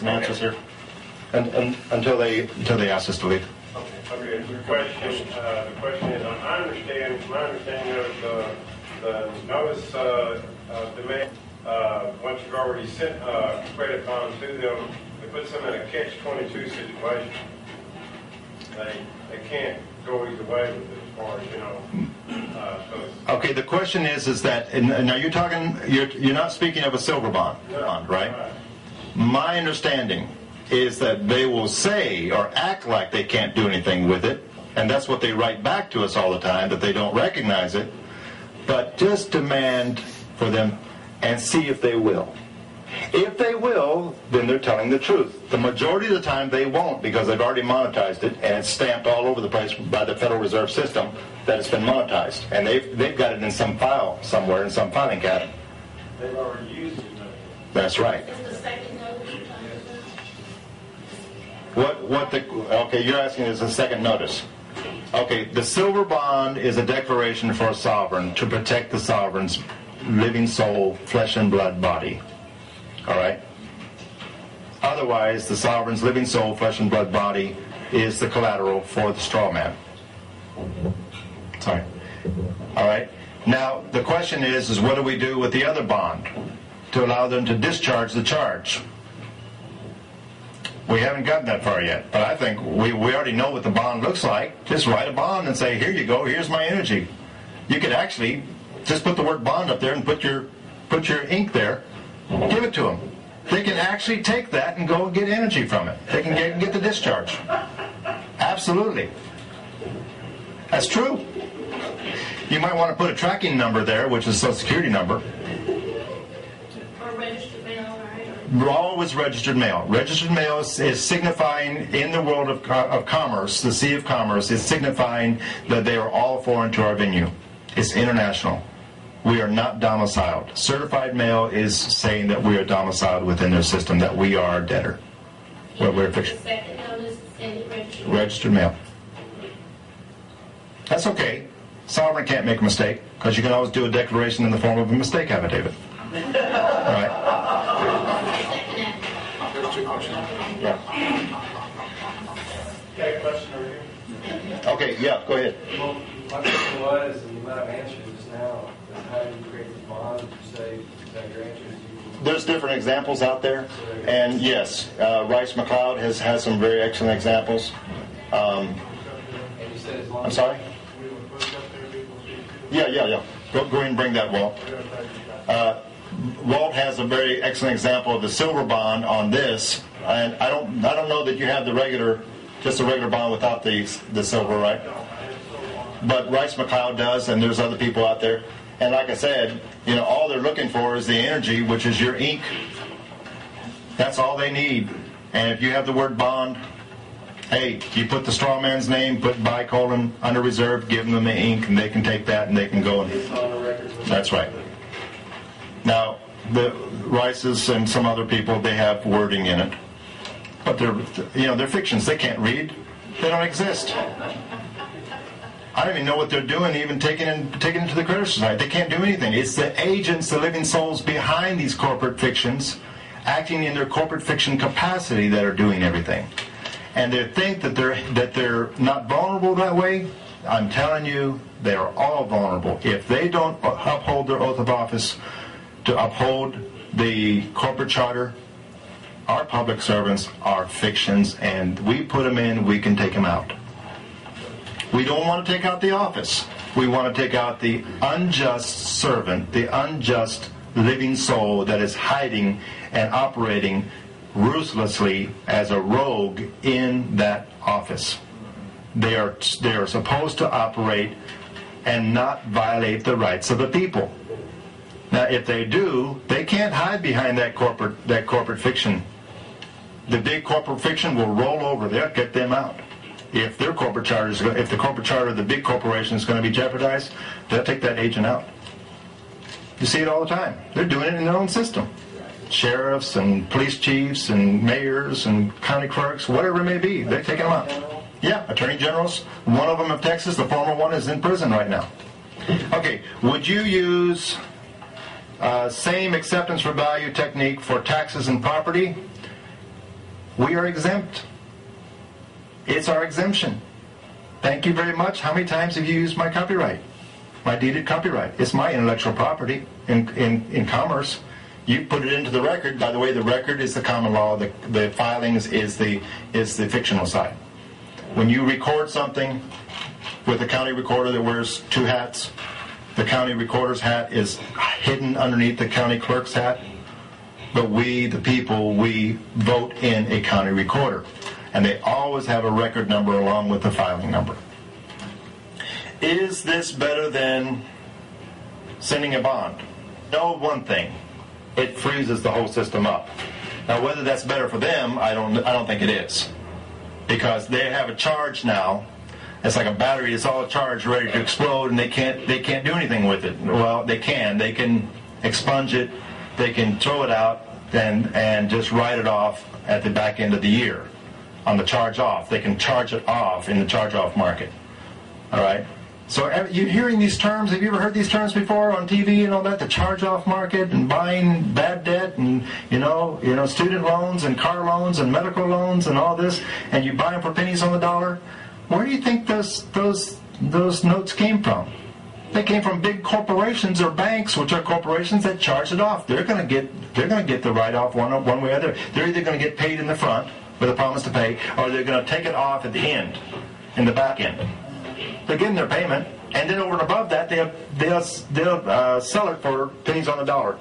some answers here, and until they ask us to leave. Okay. The question is, I understand. My understanding of the notice demand. Once you've already sent a credit bond to them, it puts them in a catch-22 situation. They can't go either way with it, as far as Okay. The question is that now you're not speaking of a silver bond, right? My understanding is that they will say or act like they can't do anything with it, and that's what they write back to us all the time, that they don't recognize it, but just demand for them and see if they will. If they will, then they're telling the truth. The majority of the time they won't, because they've already monetized it, and it's stamped all over the place by the Federal Reserve System that it's been monetized, and they've got it in some file somewhere, in some filing cabinet. They've already used it. That's right. Okay, you're asking is a second notice. Okay, the silver bond is a declaration for a sovereign to protect the sovereign's living soul, flesh and blood body. All right? Otherwise, the sovereign's living soul, flesh and blood body is the collateral for the straw man. Sorry. All right? Now, the question is what do we do with the other bond to allow them to discharge the charge? We haven't gotten that far yet, but I think we already know what the bond looks like. Just write a bond and say, here you go, here's my energy. You could actually just put the word bond up there and put your ink there, give it to them. They can actually take that and go get energy from it. They can get the discharge. Absolutely. That's true. You might want to put a tracking number there, which is a Social Security number. Or registered mail, right? Always registered mail. Registered mail is signifying, in the world of commerce, the sea of commerce, is signifying that they are all foreign to our venue. It's international. We are not domiciled. Certified mail is saying that we are domiciled within their system, that we are a debtor. We're fiction. Second notice and Registered mail. That's okay. Sovereign can't make a mistake, because you can always do a declaration in the form of a mistake affidavit. All right? There's two questions. Yeah. Okay, question over here. Okay, yeah, go ahead. Well, my question was, and you might have answered this now, is how do you create the bond? You say that your answer is There's different examples out there, and yes, Rice McLeod has some very excellent examples. and you said as long I'm as sorry? Yeah. Go ahead and bring that, Walt. Walt has a very excellent example of the silver bond on this, and I don't know that you have just a regular bond without the silver, right? But Rice McLeod does, and there's other people out there. And like I said, all they're looking for is the energy, which is your ink. That's all they need. And if you have the word bond, hey, you put the straw man's name, put bicolon under reserve, give them the ink, and they can take that and they can go. That's right. Now, the Rices and some other people, they have wording in it, but they're fictions. They can't read. They don't exist. I don't even know what they're doing, even taking it to the credit society. They can't do anything. It's the agents, the living souls behind these corporate fictions, acting in their corporate fiction capacity, that are doing everything. And they think that they're not vulnerable that way. I'm telling you, they are all vulnerable. If they don't uphold their oath of office to uphold the corporate charter, our public servants are fictions, and we put them in, we can take them out. We don't want to take out the office. We want to take out the unjust servant, the unjust living soul that is hiding and operating ruthlessly as a rogue in that office. They are supposed to operate and not violate the rights of the people. Now, if they do, they can't hide behind that corporate fiction. The big corporate fiction will roll over. They'll get them out. If the corporate charter of the big corporation is going to be jeopardized, they'll take that agent out. You see it all the time. They're doing it in their own system. Sheriffs and police chiefs and mayors and county clerks, whatever it may be, they're taking them out. Yeah, attorney generals. One of them of Texas, the former one, is in prison right now. Okay, would you use same acceptance for value technique for taxes and property? We are exempt. It's our exemption. Thank you very much. How many times have you used my copyright? My deeded copyright. It's my intellectual property in commerce. You put it into the record. By the way, the record is the common law. The filings is the fictional side. When you record something with a county recorder that wears two hats, the county recorder's hat is hidden underneath the county clerk's hat. But we, the people, we vote in a county recorder. And they always have a record number along with the filing number. Is this better than sending a bond? No, one thing. It freezes the whole system up. Now, whether that's better for them, I don't think it is. Because they have a charge now. It's like a battery. It's all charged, ready to explode, and they can't do anything with it. Well, they can. They can expunge it. They can throw it out and just write it off at the back end of the year on the charge off. They can charge it off in the charge off market. All right. So you're hearing these terms. Have you ever heard these terms before on TV and all that? The charge off market and buying bad debt and you know student loans and car loans and medical loans and all this, and you buy them for pennies on the dollar. Where do you think those notes came from? They came from big corporations or banks, which are corporations that charge it off. They're going to get the write-off one way or other. They're either going to get paid in the front with a promise to pay, or they're going to take it off at the end, in the back end. They're getting their payment, and then over and above that, they'll sell it for pennies on the dollar.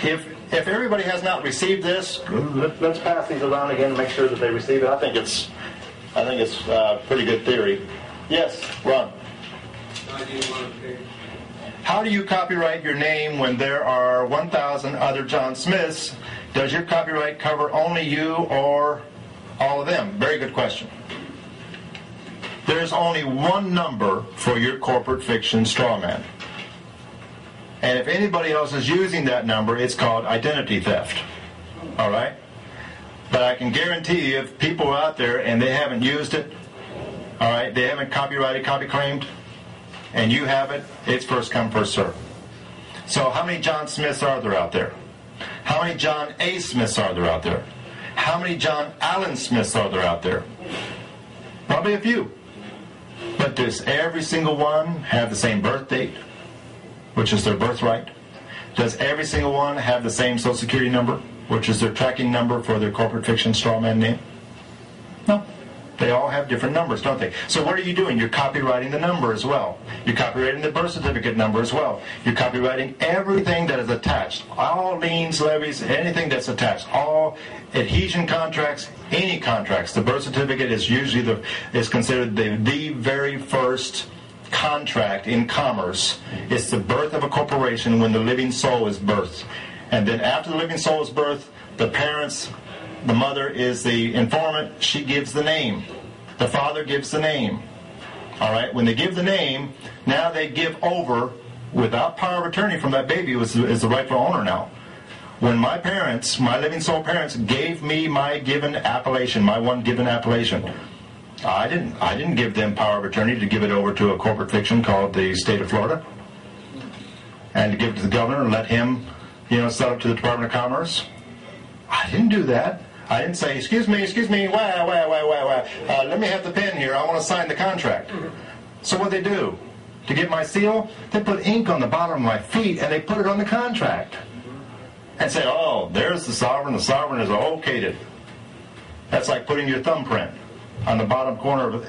If everybody has not received this, let's pass these around again and make sure that they receive it. I think it's pretty good theory. Yes, Ron. How do you copyright your name when there are 1,000 other John Smiths? Does your copyright cover only you or all of them? Very good question. There's only one number for your corporate fiction straw man. And if anybody else is using that number, it's called identity theft. All right? But I can guarantee you if people are out there and they haven't used it, all right, they haven't copyrighted, copy claimed, and you have it, it's first come, first serve. So how many John Smiths are there out there? How many John A. Smiths are there out there? How many John Allen Smiths are there out there? Probably a few. But does every single one have the same birth date, which is their birthright? Does every single one have the same Social Security number, which is their tracking number for their corporate fiction strawman name? No. They all have different numbers, don't they? So what are you doing? You're copyrighting the number as well. You're copyrighting the birth certificate number as well. You're copyrighting everything that is attached. All liens, levies, anything that's attached. All adhesion contracts, any contracts. The birth certificate is usually is considered the very first contract in commerce. It's the birth of a corporation when the living soul is birthed. And then after the living soul is birthed, the parents, the mother is the informant. She gives the name. The father gives the name. All right? When they give the name, now they give over, without power of attorney from that baby, is the rightful owner now. When my parents, my living soul parents, gave me my given appellation, my one given appellation, I didn't give them power of attorney to give it over to a corporate fiction called the state of Florida, and to give it to the governor and let him, sell it to the Department of Commerce. I didn't do that. I didn't say, excuse me, let me have the pen here. I want to sign the contract. So what they do? To get my seal, they put ink on the bottom of my feet and they put it on the contract. And say, oh, there's the sovereign is okayed it. That's like putting your thumbprint on the bottom corner of it,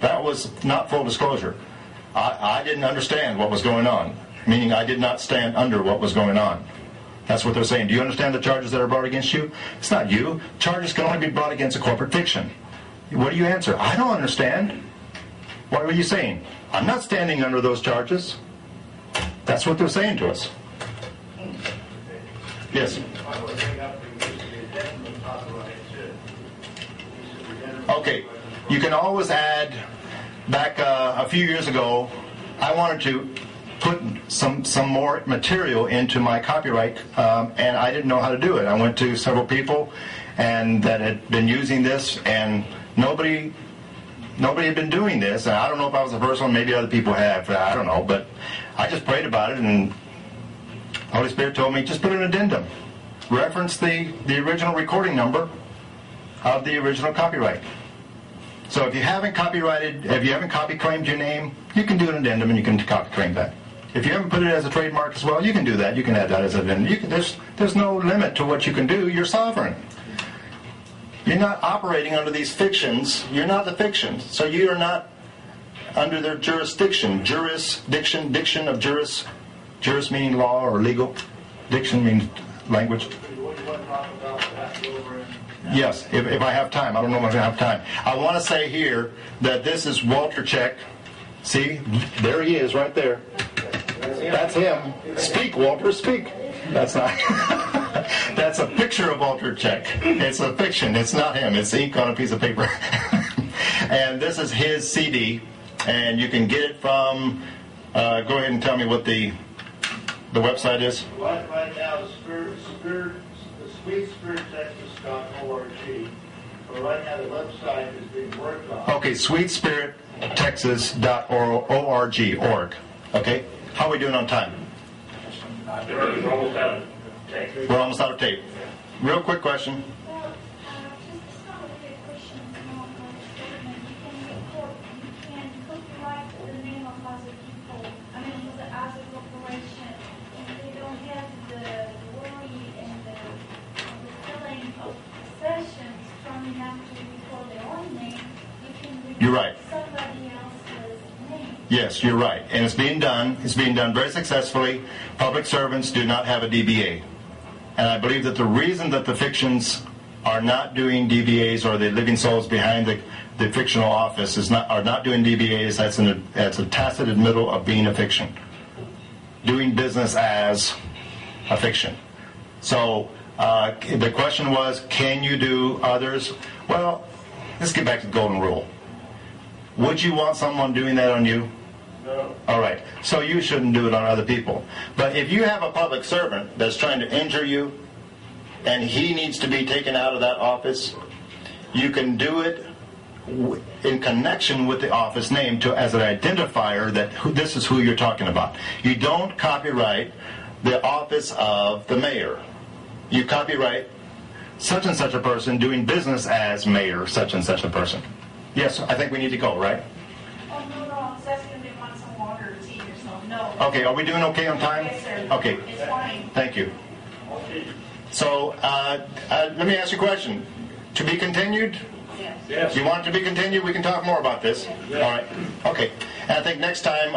that was not full disclosure. I didn't understand what was going on, meaning I did not stand under what was going on. That's what they're saying. Do you understand the charges that are brought against you? It's not you. Charges can only be brought against a corporate fiction. What do you answer? I don't understand. What were you saying? I'm not standing under those charges. That's what they're saying to us. Yes? Okay. You can always add, back a few years ago, I wanted to put some more material into my copyright, and I didn't know how to do it. I went to several people and that had been using this, and nobody had been doing this. And I don't know if I was the first one, maybe other people have, I don't know, but I just prayed about it, and the Holy Spirit told me, just put an addendum. reference the original recording number of the original copyright. So if you haven't copy claimed your name, you can do an addendum and you can copy claim that. If you haven't put it as a trademark as well, you can do that. You can add that as an addendum. There's no limit to what you can do. You're sovereign. You're not operating under these fictions. You're not the fiction. So you are not under their jurisdiction. Diction of juris. Juris meaning law or legal. Diction means language. Yes, if I have time. I don't know if I have time. I want to say here that this is Walter Check. See, there he is right there. That's him. Speak, Walter, speak. That's not. That's a picture of Walter Check. It's a fiction. It's not him. It's ink on a piece of paper. And this is his CD, and you can get it from. Go ahead and tell me what the website is. Right now, the sweetspirittexas.org. But right now, the website is being worked on. Okay, sweetspirittexas.org. Okay, how are we doing on time? We're almost out of tape. We're almost out of tape. Real quick question. Well, just not really a question on statement. You can copyright the name of other people. I mean, the other corporation, if they don't have the worry and the feeling of possessions strong enough to record their own name, you can record You're right. somebody else's name. Yes, you're right. And it's being done. It's being done very successfully. Public servants do not have a DBA. And I believe that the reason that the fictions are not doing DBAs, or the living souls behind the fictional office are not doing DBAs, that's a tacit admittal of being a fiction. Doing business as a fiction. So the question was, can you do others? Well, let's get back to the golden rule. Would you want someone doing that on you? No. All right. So you shouldn't do it on other people. But if you have a public servant that's trying to injure you, and he needs to be taken out of that office, you can do it in connection with the office name as an identifier that this is who you're talking about. You don't copyright the office of the mayor. You copyright such and such a person doing business as mayor such and such a person. Yes, I think we need to go, right? Oh, no, that's going to be on some water or tea or something. No. Okay, are we doing okay on time? Yes, sir. Okay. It's fine. Thank you. So, let me ask you a question. To be continued? Yes. You want it to be continued? We can talk more about this. All right. Okay. And I think next time,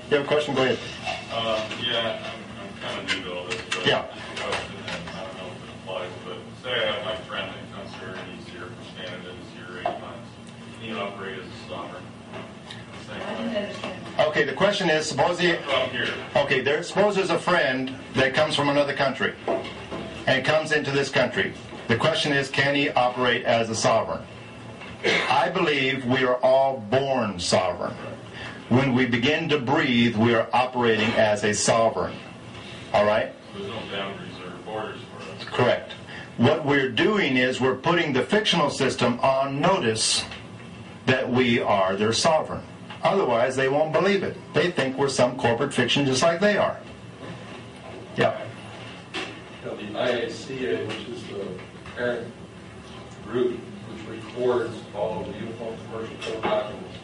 you have a question? Go ahead. Yeah, I'm kind of new to all this, but Yeah. just a question, and I don't know if it applies, but say I have my friend that comes here and he's here from Canada, he's here 8 months. Can he operate as a sovereign? Okay, the question is, suppose From here. suppose there's a friend that comes from another country and comes into this country. The question is, can he operate as a sovereign? I believe we are all born sovereign. When we begin to breathe, we are operating as a sovereign. All right? There's no boundaries or borders for us. Correct. What we're doing is we're putting the fictional system on notice that we are their sovereign. Otherwise, they won't believe it. They think we're some corporate fiction just like they are. Yeah. The IACA, which is the parent group which records all of the Uniform Commercial Code documents,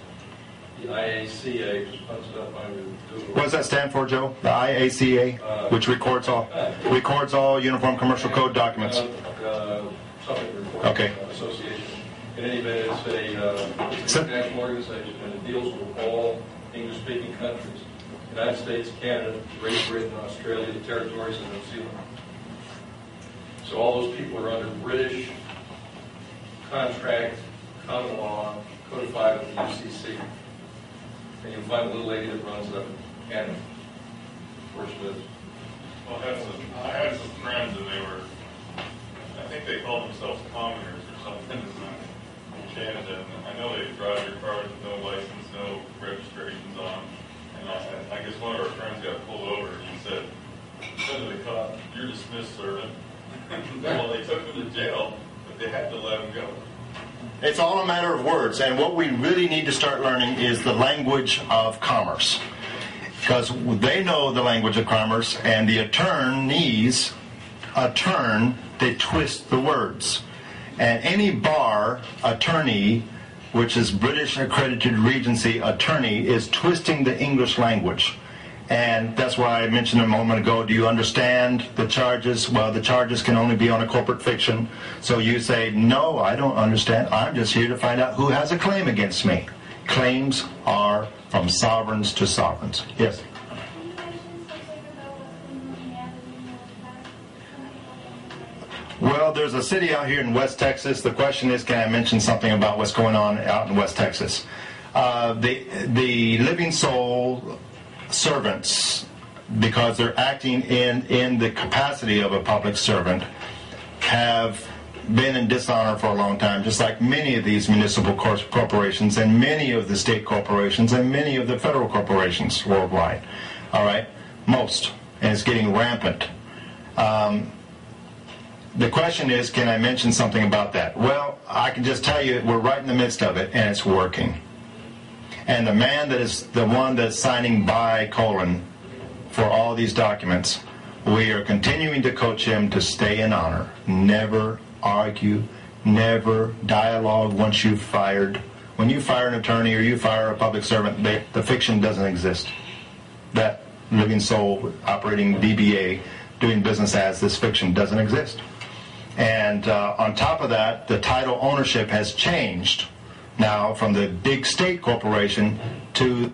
the IACA, just punch it up on your Google. What does that stand for, Joe? The IACA, which records all Uniform Commercial Code documents. Something recording Okay. association. In any event, it's an international organization, and it deals with all English-speaking countries: United States, Canada, Great Britain, Australia, the territories, and New Zealand. So all those people are under British contract, common law, codified with the UCC. And you'll find a little lady that runs it up in Canada, where she lives. Well, I had some friends, and I think they called themselves commoners or something in Canada. And I know they drive your cars with no license, no registrations on. And I guess one of our friends got pulled over, and he said to the cop, "You're dismissed, servant." Well, they took him to jail, but they had to let him go. It's all a matter of words, and what we really need to start learning is the language of commerce. Because they know the language of commerce, and the attorneys a turn, they twist the words. And any bar attorney, which is British Accredited Regency attorney, is twisting the English language. And that's why I mentioned a moment ago, do you understand the charges? Well, the charges can only be on a corporate fiction. So you say, no, I don't understand. I'm just here to find out who has a claim against me. Claims are from sovereigns to sovereigns. Yes? Can you mention something about what's going on in Abilene, North Texas? Well, there's a city out here in West Texas. The question is, can I mention something about what's going on out in West Texas? The Living Soul servants, because they're acting in the capacity of a public servant, have been in dishonor for a long time, just like many of these municipal corporations and many of the state corporations and many of the federal corporations worldwide. All right? Most. And it's getting rampant. The question is, can I mention something about that? Well, I can just tell you we're right in the midst of it, and it's working. And the man that is the one that's signing by colon for all these documents, we are continuing to coach him to stay in honor. Never argue, never dialogue once you've fired. When you fire an attorney or you fire a public servant, the fiction doesn't exist. That Living Soul operating DBA, doing business as this fiction, doesn't exist. And on top of that, the title ownership has changed now from the big state corporation to